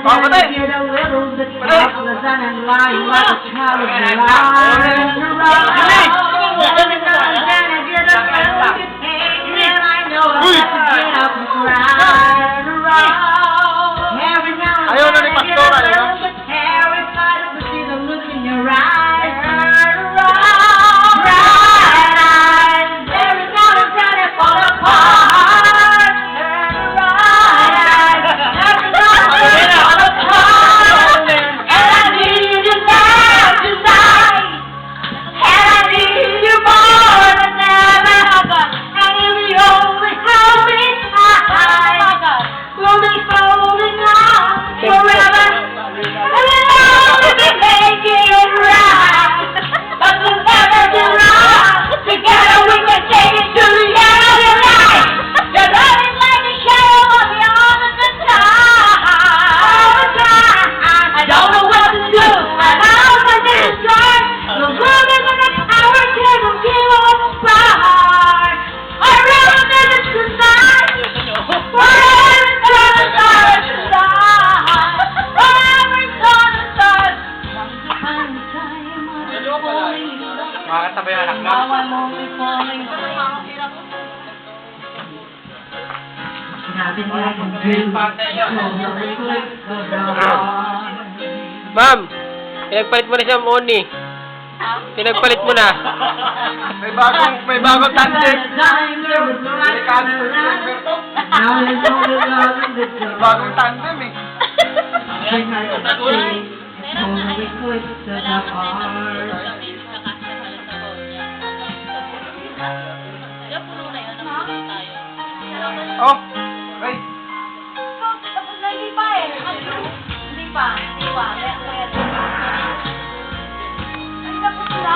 get a little bit helpless and lying like a child of the line. Every now and then I get a little bit angry and I know I have to get up and cry around. Every now and then I get a little bit terrified to see the look in your eyes. Turn around, bright eyes. Every now and then I fall apart. Turn around, eyes. Every now and then I fall apart. And I need you now tonight. And I need you more than ever. And if you only hold me tight, we'll be holding on forever. And we'll only be making it right. But we'll never be wrong. Together we can take it to the end of the night. You're running like a shadow on me all the time. All the time. I don't know what to do. And how to destroy the rumors and the power cannot give us apart. I really need it tonight. Forever's gonna start tonight. Forever's gonna start. Once upon a time I was falling in love. Makakatabi anak mo. Now I'm only falling down. Nothing I can do to reflect the dawn. Ma'am, pinagpalit mo na siya Oni. Pinagpalit mo na. May bagong tandem. Bagong tandem eh. Oh, hey. Tapos na hindi pa eh. Hindi pa.